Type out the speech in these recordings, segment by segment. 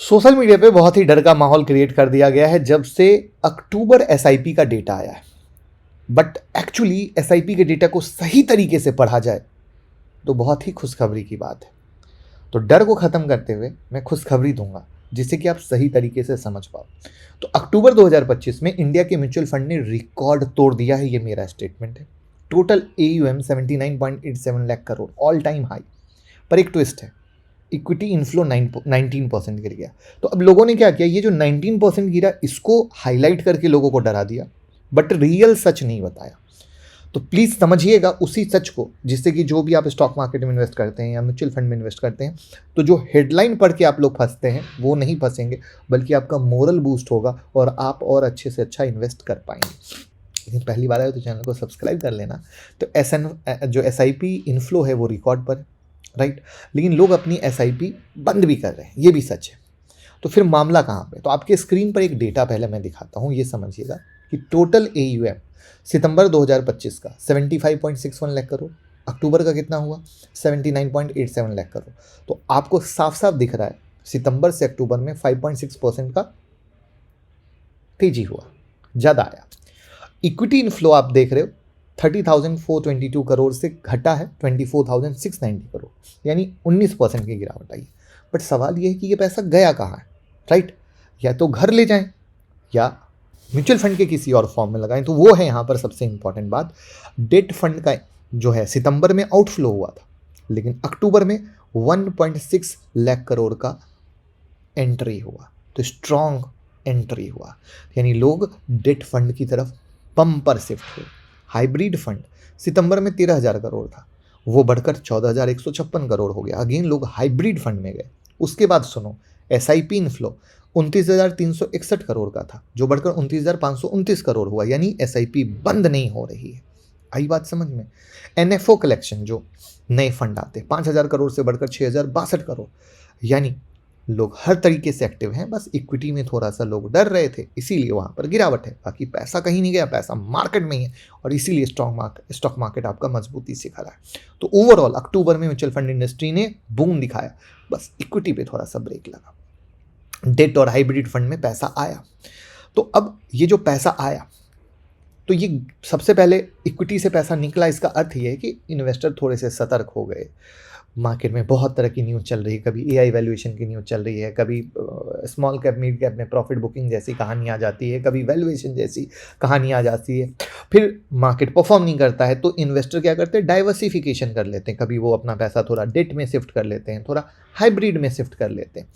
Social media पे बहुत ही डर का माहौल क्रिएट कर दिया गया है जब से अक्टूबर एसआईपी का डेटा आया है। बट एक्चुअली एसआईपी के डेटा को सही तरीके से पढ़ा जाए तो बहुत ही खुशखबरी की बात है। तो डर को ख़त्म करते हुए मैं खुशखबरी दूंगा जिससे कि आप सही तरीके से समझ पाओ। तो अक्टूबर 2025 में इंडिया के म्यूचुअल फंड ने रिकॉर्ड तोड़ दिया है, ये मेरा स्टेटमेंट है। Total AUM 79.87 lakh crore, all time high. पर एक ट्विस्ट है, इक्विटी इन्फ्लो 19% गिर गया। तो अब लोगों ने क्या किया, ये जो 19% गिरा इसको हाईलाइट करके लोगों को डरा दिया, बट रियल सच नहीं बताया। तो प्लीज़ समझिएगा उसी सच को, जिससे कि जो भी आप स्टॉक मार्केट में इन्वेस्ट करते हैं या म्यूचुअल फंड में इन्वेस्ट करते हैं, तो जो हेडलाइन पढ़ के आप लोग फंसते हैं वो नहीं फंसेंगे, बल्कि आपका मोरल बूस्ट होगा और आप और अच्छे से अच्छा इन्वेस्ट कर पाएंगे। लेकिन पहली बार आए तो चैनल को सब्सक्राइब कर लेना। तो जो SIP इन्फ्लो है वो रिकॉर्ड पर, राइट। लेकिन लोग अपनी SIP बंद भी कर रहे हैं, ये भी सच है। तो फिर मामला कहाँ पे? तो आपके स्क्रीन पर एक डेटा पहले मैं दिखाता हूँ, ये समझिएगा कि टोटल AUM सितंबर 2025 का 75.61 लाख करोड़, अक्टूबर का कितना हुआ 79.87 लाख करोड़। तो आपको साफ साफ दिख रहा है सितंबर से अक्टूबर में 5.6% का तेजी हुआ, ज़्यादा आया। इक्विटी इनफ्लो आप देख रहे हो 30,422 करोड़ से घटा है 24,690 करोड़, यानी 19% की गिरावट आई। बट सवाल ये है कि ये पैसा गया कहाँ है, राइट। या तो घर ले जाएं या म्यूचुअल फंड के किसी और फॉर्म में लगाएं। तो वो है यहाँ पर सबसे इंपॉर्टेंट बात। डेट फंड का जो है सितंबर में आउटफ्लो हुआ था, लेकिन अक्टूबर में 1.6 लाख करोड़ का एंट्री हुआ। तो स्ट्रॉन्ग एंट्री हुआ, यानी लोग डेट फंड की तरफ बम्पर शिफ्ट हुए। हाइब्रिड फंड सितंबर में 13,000 करोड़ था, वो बढ़कर 14,156 करोड़ हो गया। अगेन लोग हाइब्रिड फंड में गए। उसके बाद सुनो, SIP इनफ्लो 29,361 करोड़ का था, जो बढ़कर 29,529 करोड़ हुआ, यानी SIP बंद नहीं हो रही है। आई बात समझ में? NFO कलेक्शन, जो नए फंड आते 5,000 करोड़ से बढ़कर 6,062 करोड़, यानी लोग हर तरीके से एक्टिव हैं। बस इक्विटी में थोड़ा सा लोग डर रहे थे, इसीलिए वहाँ पर गिरावट है। बाकी पैसा कहीं नहीं गया, पैसा मार्केट में ही है, और इसीलिए स्टॉक मार्केट आपका मजबूती से खड़ा है। तो ओवरऑल अक्टूबर में म्यूचुअल फंड इंडस्ट्री ने बूम दिखाया, बस इक्विटी पे थोड़ा सा ब्रेक लगा। डेट और हाइब्रिड फंड में पैसा आया। तो अब ये जो पैसा आया, तो ये सबसे पहले इक्विटी से पैसा निकला, इसका अर्थ ये है कि इन्वेस्टर थोड़े से सतर्क हो गए। मार्केट में बहुत तरह की न्यूज़ चल रही है, कभी AI वैल्यूएशन की न्यूज़ चल रही है, कभी स्मॉल कैप मिड कैप में प्रॉफिट बुकिंग जैसी कहानी आ जाती है, कभी वैल्यूएशन जैसी कहानी आ जाती है। फिर मार्केट परफॉर्म नहीं करता है तो इन्वेस्टर क्या करते हैं, डाइवर्सिफिकेशन कर लेते हैं। कभी वो अपना पैसा थोड़ा डेट में शिफ्ट कर लेते हैं, थोड़ा हाइब्रिड में शिफ्ट कर लेते हैं।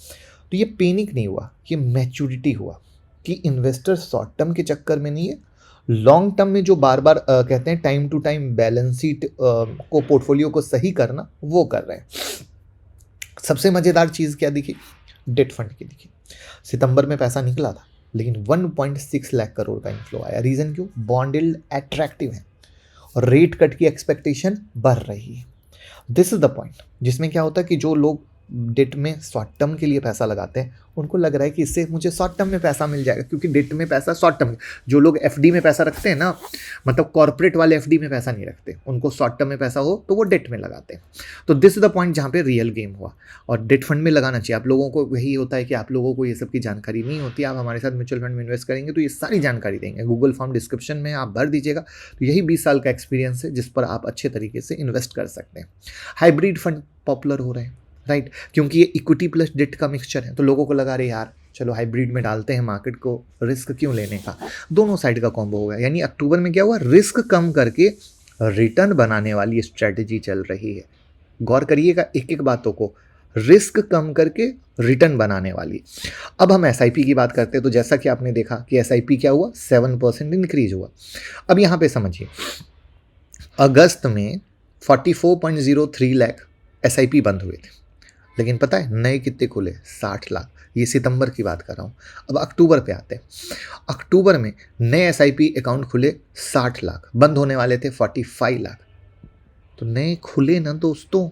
तो ये पैनिक नहीं हुआ, ये मैच्योरिटी हुआ कि इन्वेस्टर शॉर्ट टर्म के चक्कर में नहीं है, लॉन्ग टर्म में जो बार बार कहते हैं time to time balance sheet को, पोर्टफोलियो को सही करना, वो कर रहे हैं। सबसे मज़ेदार चीज़ क्या दिखी? डेट फंड की दिखी। सितंबर में पैसा निकला था, लेकिन 1.6 लाख करोड़ का इनफ्लो आया। रीज़न क्यों? बॉन्ड यील्ड अट्रैक्टिव है और रेट कट की एक्सपेक्टेशन बढ़ रही है। दिस इज द पॉइंट, जिसमें क्या होता है कि जो लोग डेट में शॉर्ट टर्म के लिए पैसा लगाते हैं, उनको लग रहा है कि इससे मुझे शॉर्ट टर्म में पैसा मिल जाएगा, क्योंकि डेट में पैसा शॉर्ट टर्म। जो लोग FD में पैसा रखते हैं ना, मतलब कॉर्पोरेट वाले FD में पैसा नहीं रखते, उनको शॉर्ट टर्म में पैसा हो तो वो डेट में लगाते हैं। तो दिस इज द पॉइंट जहाँ पे रियल गेम हुआ, और डेट फंड में लगाना चाहिए। आप लोगों को वही होता है कि आप लोगों को ये सब की जानकारी नहीं होती। आप हमारे साथ म्यूचुअल फंड में इन्वेस्ट करेंगे तो ये सारी जानकारी देंगे, गूगल फॉर्म डिस्क्रिप्शन में आप भर दीजिएगा। तो यही 20 साल का एक्सपीरियंस है जिस पर आप अच्छे तरीके से इन्वेस्ट कर सकते हैं। हाइब्रिड फंड पॉपुलर हो रहे हैं, राइट, क्योंकि ये इक्विटी प्लस डेट का मिक्सचर है। तो लोगों को लगा रहे यार चलो हाइब्रिड में डालते हैं, मार्केट को रिस्क क्यों लेने का। दोनों साइड का कॉम्बो हो गया, यानी अक्टूबर में क्या हुआ, रिस्क कम करके रिटर्न बनाने वाली स्ट्रेटजी चल रही है। गौर करिएगा एक एक बातों को, रिस्क कम करके रिटर्न बनाने वाली। अब हम SIP की बात करते हैं, तो जैसा कि आपने देखा कि SIP क्या हुआ, 7% इंक्रीज हुआ। अब यहाँ पे समझिए, अगस्त में 44.03 लाख SIP बंद हुए थे, लेकिन पता है नए कितने खुले? 60 लाख। ये सितंबर की बात कर रहा हूँ। अब अक्टूबर पे आते हैं। अक्टूबर में नए SIP अकाउंट खुले 60 लाख, बंद होने वाले थे 45 लाख। तो नए खुले ना दोस्तों।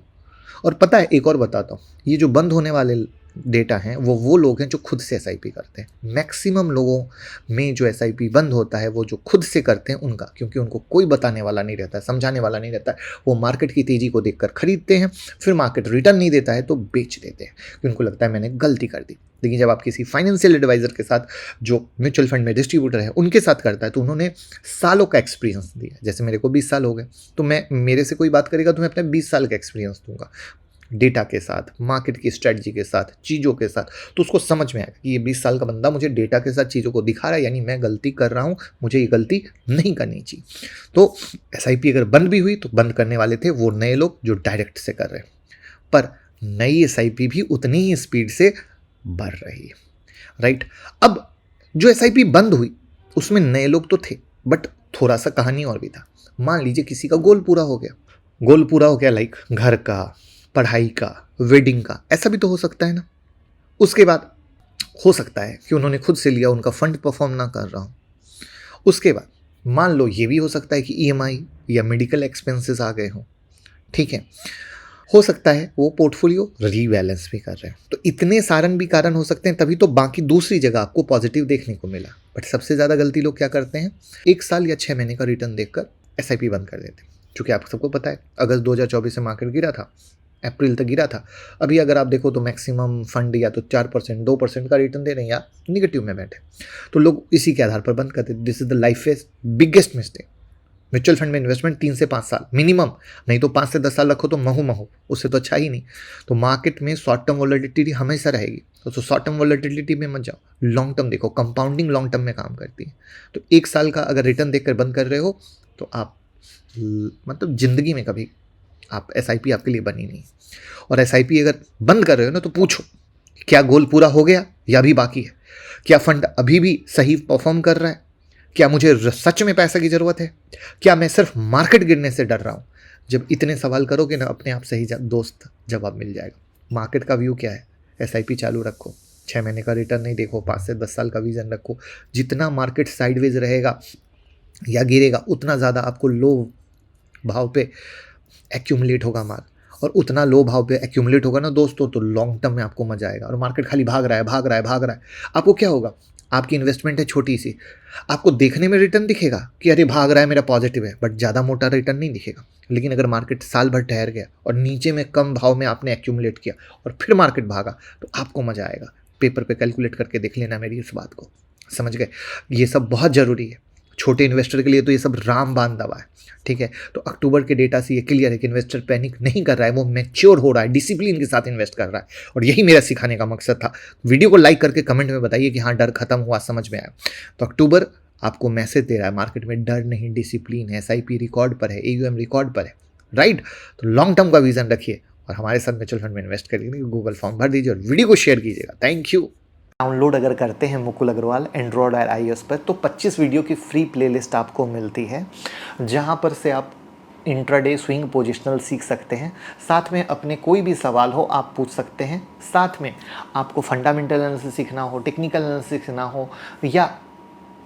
और पता है एक और बताता हूँ, ये जो बंद होने वाले डेटा हैं वो लोग हैं जो खुद से एसआईपी करते हैं। मैक्सिमम लोगों में जो एसआईपी बंद होता है वो जो खुद से करते हैं उनका, क्योंकि उनको कोई बताने वाला नहीं रहता है, समझाने वाला नहीं रहता है। वो मार्केट की तेज़ी को देखकर खरीदते हैं, फिर मार्केट रिटर्न नहीं देता है तो बेच देते हैं, क्योंकि उनको लगता है मैंने गलती कर दी। लेकिन जब आप किसी फाइनेंशियल एडवाइज़र के साथ, जो म्यूचुअल फंड में डिस्ट्रीब्यूटर है, उनके साथ करता है तो उन्होंने सालों का एक्सपीरियंस दिया। जैसे मेरे को 20 साल हो गए, तो मैं, मेरे से कोई बात करेगा तो मैं अपने 20 साल का एक्सपीरियंस दूंगा, डेटा के साथ, मार्केट की स्ट्रेटजी के साथ, चीज़ों के साथ। तो उसको समझ में आएगा कि ये 20 साल का बंदा मुझे डेटा के साथ चीज़ों को दिखा रहा है, यानी मैं गलती कर रहा हूँ, मुझे ये गलती नहीं करनी चाहिए। तो एसआईपी अगर बंद भी हुई तो बंद करने वाले थे वो नए लोग जो डायरेक्ट से कर रहे हैं, पर नई एसआईपी भी उतनी ही स्पीड से बढ़ रही है, राइट। अब जो एसआईपी बंद हुई उसमें नए लोग तो थे, बट थोड़ा सा कहानी और भी था। मान लीजिए किसी का गोल पूरा हो गया, गोल पूरा हो गया, लाइक घर का, पढ़ाई का, वेडिंग का, ऐसा भी तो हो सकता है ना। उसके बाद हो सकता है कि उन्होंने खुद से लिया, उनका फंड परफॉर्म ना कर रहा हो। उसके बाद मान लो ये भी हो सकता है कि ईएमआई या मेडिकल एक्सपेंसेस आ गए हों, ठीक है। हो सकता है वो पोर्टफोलियो रीबैलेंस भी कर रहे हैं। तो इतने सारन भी कारण हो सकते हैं, तभी तो बाकी दूसरी जगह आपको पॉजिटिव देखने को मिला। बट सबसे ज़्यादा गलती लोग क्या करते हैं, 1 साल या 6 महीने का रिटर्न देखकर एसआईपी बंद कर देते हैं। क्योंकि आप सबको पता है अगस्त 2024 से मार्केट गिरा था, अप्रैल तक गिरा था। अभी अगर आप देखो तो मैक्सिमम फंड या तो 4%, 2% का रिटर्न दे रहे हैं या निगेटिव में बैठे। तो लोग इसी के आधार पर बंद करते हैं। This is the life phase biggest mistake. Mutual fund में इन्वेस्टमेंट 3 से 5 साल मिनिमम, नहीं तो 5 से 10 साल रखो तो महू, उससे तो अच्छा ही नहीं। तो मार्केट में शॉर्ट टर्म वॉलेटिलिटी हमेशा रहेगी, तो शॉर्ट टर्म वॉलेटिलिटी में मत जाओ, लॉन्ग टर्म देखो। कंपाउंडिंग लॉन्ग टर्म में काम करती है। तो 1 साल का अगर रिटर्न देखकर बंद कर रहे हो तो आप मतलब ज़िंदगी में कभी आप एसआईपी आपके लिए बनी नहीं। और एसआईपी अगर बंद कर रहे हो ना तो पूछो, क्या गोल पूरा हो गया या अभी बाकी है? क्या फंड अभी भी सही परफॉर्म कर रहा है? क्या मुझे सच में पैसे की ज़रूरत है? क्या मैं सिर्फ मार्केट गिरने से डर रहा हूँ? जब इतने सवाल करोगे ना, अपने आप सही दोस्त जवाब मिल जाएगा। मार्केट का व्यू क्या है, एसआईपी चालू रखो, 6 महीने का रिटर्न नहीं देखो, 5 से 10 साल का विजन रखो। जितना मार्केट साइडवेज रहेगा या गिरेगा उतना ज़्यादा आपको लो भाव पे एक्यूमुलेट होगा माल, और उतना लो भाव पे एक्यूमुलेट होगा ना दोस्तों, तो लॉन्ग टर्म में आपको मजा आएगा। और मार्केट खाली भाग रहा है, आपको क्या होगा? आपकी इन्वेस्टमेंट है छोटी सी, आपको देखने में रिटर्न दिखेगा कि अरे भाग रहा है मेरा पॉजिटिव है, बट ज़्यादा मोटा रिटर्न नहीं दिखेगा। लेकिन अगर मार्केट साल भर ठहर गया और नीचे में कम भाव में आपने एक्यूमुलेट किया और फिर मार्केट भागा, तो आपको मजा आएगा। पेपर पे कैलकुलेट करके देख लेना मेरी इस बात को, समझ गए? ये सब बहुत ज़रूरी है। छोटे इन्वेस्टर के लिए तो ये सब रामबाण दवा है, ठीक है। तो अक्टूबर के डेटा से ये क्लियर है कि इन्वेस्टर पैनिक नहीं कर रहा है, वो मैच्योर हो रहा है, डिसिप्लिन के साथ इन्वेस्ट कर रहा है। और यही मेरा सिखाने का मकसद था। वीडियो को लाइक करके कमेंट में बताइए कि हाँ, डर खत्म हुआ, समझ में आया। तो अक्टूबर आपको मैसेज दे रहा है, मार्केट में डर नहीं, डिसिप्लिन है, एसआईपी रिकॉर्ड पर है, एयूएम रिकॉर्ड पर है, राइट। तो लॉन्ग टर्म का विजन रखिए और हमारे साथ म्यूचुअल फंड में इन्वेस्ट करिए। गूगल फॉर्म भर दीजिए और वीडियो को शेयर कीजिएगा। Thank you. डाउनलोड अगर करते हैं मुकुल अग्रवाल एंड्रॉयड और आईओएस पर, तो 25 वीडियो की फ्री प्लेलिस्ट आपको मिलती है, जहां पर से आप इंट्राडे स्विंग पोजिशनल सीख सकते हैं। साथ में अपने कोई भी सवाल हो आप पूछ सकते हैं। साथ में आपको फंडामेंटल एनालिसिस सीखना हो, टेक्निकल एनालिसिस सीखना हो या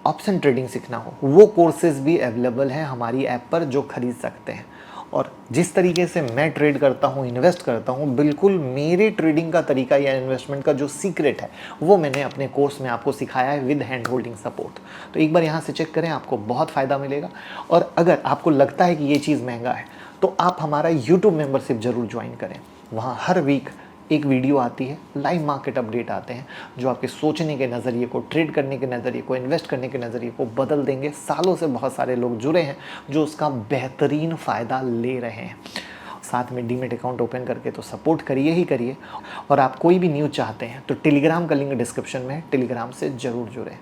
ऑप्शन ट्रेडिंग सीखना हो, वो कोर्सेज भी अवेलेबल हैं हमारी ऐप पर, जो खरीद सकते हैं। और जिस तरीके से मैं ट्रेड करता हूँ, इन्वेस्ट करता हूँ, बिल्कुल मेरे ट्रेडिंग का तरीका या इन्वेस्टमेंट का जो सीक्रेट है वो मैंने अपने कोर्स में आपको सिखाया है विद हैंड होल्डिंग सपोर्ट। तो एक बार यहाँ से चेक करें, आपको बहुत फ़ायदा मिलेगा। और अगर आपको लगता है कि ये चीज़ महंगा है तो आप हमारा यूट्यूब मेंबरशिप ज़रूर ज्वाइन करें। वहाँ हर वीक एक वीडियो आती है, लाइव मार्केट अपडेट आते हैं, जो आपके सोचने के नज़रिए को, ट्रेड करने के नज़रिए को, इन्वेस्ट करने के नज़रिए को बदल देंगे। सालों से बहुत सारे लोग जुड़े हैं जो उसका बेहतरीन फ़ायदा ले रहे हैं। साथ में डीमेट अकाउंट ओपन करके तो सपोर्ट करिए ही करिए। और आप कोई भी न्यूज़ चाहते हैं तो टेलीग्राम का लिंक डिस्क्रिप्शन में है, टेलीग्राम से ज़रूर जुड़ें।